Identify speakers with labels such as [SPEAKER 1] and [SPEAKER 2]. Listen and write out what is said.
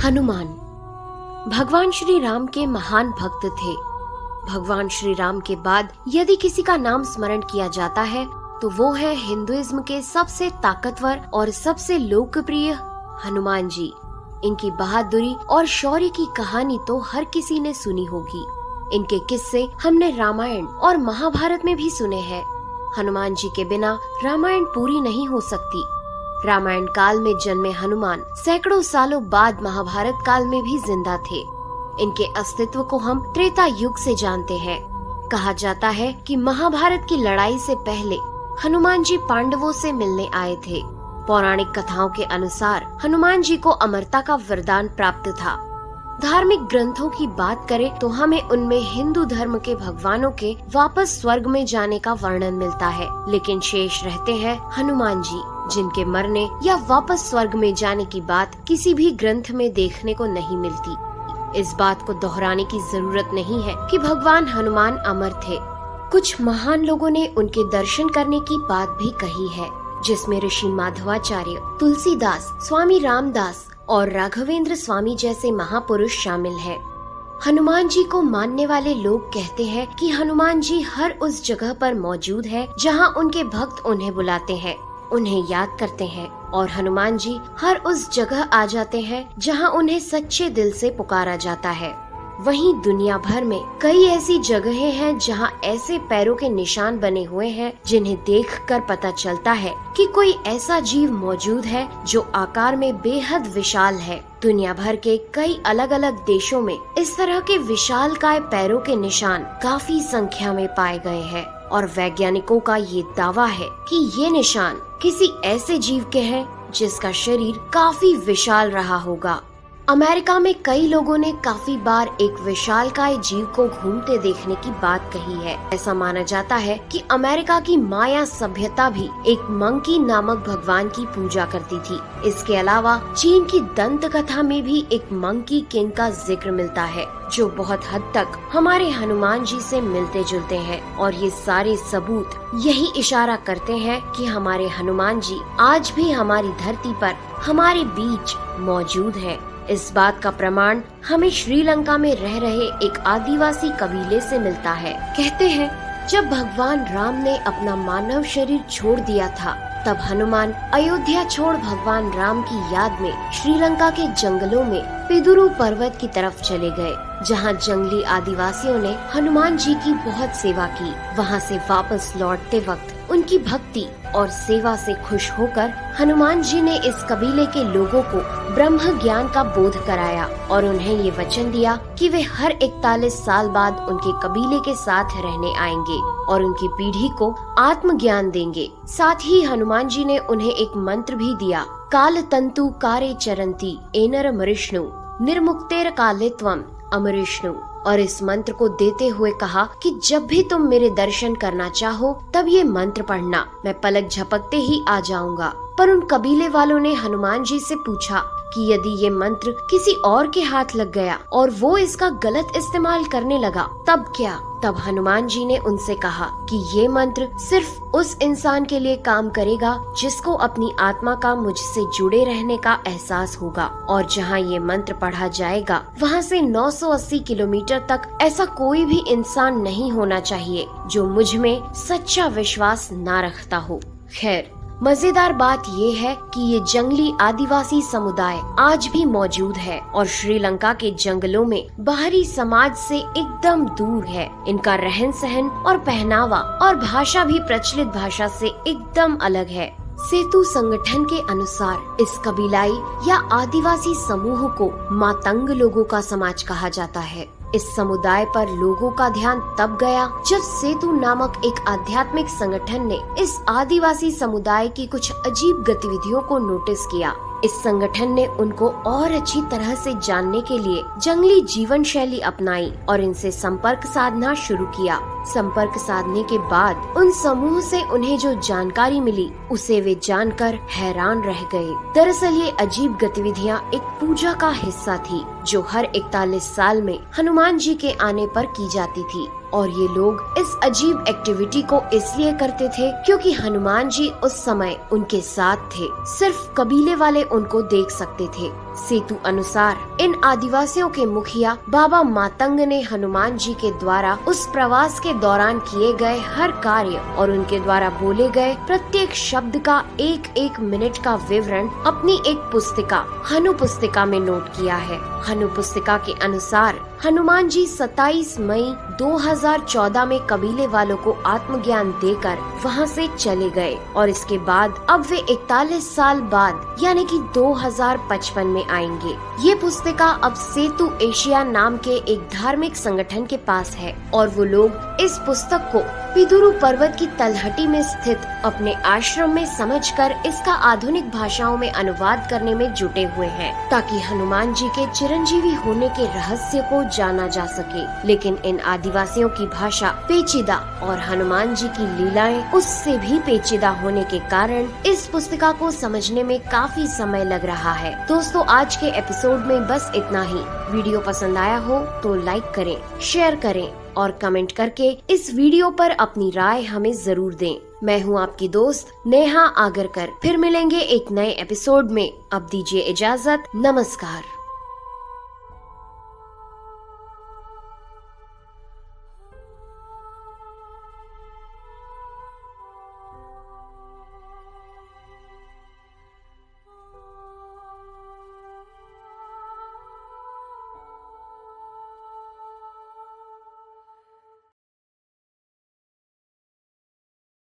[SPEAKER 1] हनुमान भगवान श्री राम के महान भक्त थे। भगवान श्री राम के बाद यदि किसी का नाम स्मरण किया जाता है तो वो है हिंदुइज्म के सबसे ताकतवर और सबसे लोकप्रिय हनुमान जी। इनकी बहादुरी और शौर्य की कहानी तो हर किसी ने सुनी होगी। इनके किस्से हमने रामायण और महाभारत में भी सुने हैं। हनुमान जी के बिना रामायण पूरी नहीं हो सकती। रामायण काल में जन्मे हनुमान सैकड़ों सालों बाद महाभारत काल में भी जिंदा थे। इनके अस्तित्व को हम त्रेता युग से जानते हैं। कहा जाता है कि महाभारत की लड़ाई से पहले हनुमान जी पांडवों से मिलने आए थे। पौराणिक कथाओं के अनुसार हनुमान जी को अमरता का वरदान प्राप्त था। धार्मिक ग्रंथों की बात करें तो हमें उनमें हिंदू धर्म के भगवानों के वापस स्वर्ग में जाने का वर्णन मिलता है, लेकिन शेष रहते हैं हनुमान जी, जिनके मरने या वापस स्वर्ग में जाने की बात किसी भी ग्रंथ में देखने को नहीं मिलती। इस बात को दोहराने की जरूरत नहीं है कि भगवान हनुमान अमर थे। कुछ महान लोगों ने उनके दर्शन करने की बात भी कही है, जिसमें ऋषि माधवाचार्य, तुलसीदास, स्वामी रामदास और राघवेंद्र स्वामी जैसे महापुरुष शामिल हैं। हनुमान जी को मानने वाले लोग कहते हैं कि हनुमान जी हर उस जगह पर मौजूद है जहां उनके भक्त उन्हें बुलाते हैं, उन्हें याद करते हैं, और हनुमान जी हर उस जगह आ जाते हैं जहां उन्हें सच्चे दिल से पुकारा जाता है। वहीं दुनिया भर में कई ऐसी जगहें हैं जहां ऐसे पैरों के निशान बने हुए हैं जिन्हें देखकर पता चलता है कि कोई ऐसा जीव मौजूद है जो आकार में बेहद विशाल है। दुनिया भर के कई अलग अलग देशों में इस तरह के विशालकाय पैरों के निशान काफी संख्या में पाए गए हैं और वैज्ञानिकों का ये दावा है कि ये निशान किसी ऐसे जीव के हैं जिसका शरीर काफी विशाल रहा होगा। अमेरिका में कई लोगों ने काफी बार एक विशालकाय जीव को घूमते देखने की बात कही है। ऐसा माना जाता है कि अमेरिका की माया सभ्यता भी एक मंकी नामक भगवान की पूजा करती थी। इसके अलावा चीन की दंत कथा में भी एक मंकी किंग का जिक्र मिलता है, जो बहुत हद तक हमारे हनुमान जी से मिलते जुलते हैं, और ये सारे सबूत यही इशारा करते हैं कि हमारे हनुमान जी आज भी हमारी धरती पर हमारे बीच मौजूद हैं। इस बात का प्रमाण हमें श्रीलंका में रह रहे एक आदिवासी कबीले से मिलता है। कहते हैं जब भगवान राम ने अपना मानव शरीर छोड़ दिया था, तब हनुमान अयोध्या छोड़ भगवान राम की याद में श्रीलंका के जंगलों में पिदुरु पर्वत की तरफ चले गए, जहां जंगली आदिवासियों ने हनुमान जी की बहुत सेवा की। वहां से वापस लौटते वक्त उनकी भक्ति और सेवा से खुश होकर हनुमान जी ने इस कबीले के लोगों को ब्रह्म ज्ञान का बोध कराया और उन्हें ये वचन दिया कि वे हर 41 साल बाद उनके कबीले के साथ रहने आएंगे और उनकी पीढ़ी को आत्म ज्ञान देंगे। साथ ही हनुमान जी ने उन्हें एक मंत्र भी दिया, काल तंतु कारे चरंती एनर मरिष्णु निर्मुक्तेर कालित्वम अमरिष्णु। और इस मंत्र को देते हुए कहा कि जब भी तुम मेरे दर्शन करना चाहो तब ये मंत्र पढ़ना, मैं पलक झपकते ही आ जाऊंगा। पर उन कबीले वालों ने हनुमान जी से पूछा कि यदि ये मंत्र किसी और के हाथ लग गया और वो इसका गलत इस्तेमाल करने लगा तब क्या? तब हनुमान जी ने उनसे कहा कि ये मंत्र सिर्फ उस इंसान के लिए काम करेगा जिसको अपनी आत्मा का मुझसे जुड़े रहने का एहसास होगा, और जहाँ ये मंत्र पढ़ा जाएगा वहाँ से 980 किलोमीटर तक ऐसा कोई भी इंसान नहीं होना चाहिए जो मुझ में सच्चा विश्वास ना रखता हो। खैर, मजेदार बात ये है कि ये जंगली आदिवासी समुदाय आज भी मौजूद है और श्रीलंका के जंगलों में बाहरी समाज से एकदम दूर है। इनका रहन सहन और पहनावा और भाषा भी प्रचलित भाषा से एकदम अलग है। सेतु संगठन के अनुसार इस कबीलाई या आदिवासी समूह को मातंग लोगों का समाज कहा जाता है। इस समुदाय पर लोगों का ध्यान तब गया जब सेतु नामक एक आध्यात्मिक संगठन ने इस आदिवासी समुदाय की कुछ अजीब गतिविधियों को नोटिस किया। इस संगठन ने उनको और अच्छी तरह से जानने के लिए जंगली जीवन शैली अपनाई और इनसे संपर्क साधना शुरू किया। संपर्क साधने के बाद उन समूह से उन्हें जो जानकारी मिली उसे वे जानकर हैरान रह गए। दरअसल ये अजीब गतिविधियां एक पूजा का हिस्सा थी जो हर 41 साल में हनुमान जी के आने पर की जाती थी, और ये लोग इस इस अजीब एक्टिविटी को इसलिए करते थे क्योंकि हनुमान जी उस समय उनके साथ थे। सिर्फ कबीले वाले उनको देख सकते थे। सेतु अनुसार इन आदिवासियों के मुखिया बाबा मातंग ने हनुमान जी के द्वारा उस प्रवास के दौरान किए गए हर कार्य और उनके द्वारा बोले गए प्रत्येक शब्द का एक एक मिनट का विवरण अपनी एक पुस्तिका हनु पुस्तिका में नोट किया है। हनु पुस्तिका के अनुसार हनुमान जी 27 मई 2014 में कबीले वालों को आत्मज्ञान देकर वहां से चले गए और इसके बाद अब वे 41 साल बाद यानी कि 2055 में आएंगे। ये पुस्तिका अब सेतु एशिया नाम के एक धार्मिक संगठन के पास है और वो लोग इस पुस्तक को पिदुरु पर्वत की तलहटी में स्थित अपने आश्रम में समझकर इसका आधुनिक भाषाओं में अनुवाद करने में जुटे हुए हैं ताकि हनुमान जी के चिरंजीवी होने के रहस्य को जाना जा सके। लेकिन इन आदिवासियों की भाषा पेचीदा और हनुमान जी की लीलाएं उससे भी पेचीदा होने के कारण इस पुस्तिका को समझने में काफी समय लग रहा है। दोस्तों, आज के एपिसोड में बस इतना ही। वीडियो पसंद आया हो तो लाइक करें, शेयर करें और कमेंट करके इस वीडियो पर अपनी राय हमें जरूर दें। मैं हूं आपकी दोस्त नेहा आगरकर। फिर मिलेंगे एक नए एपिसोड में। अब दीजिए इजाजत। नमस्कार।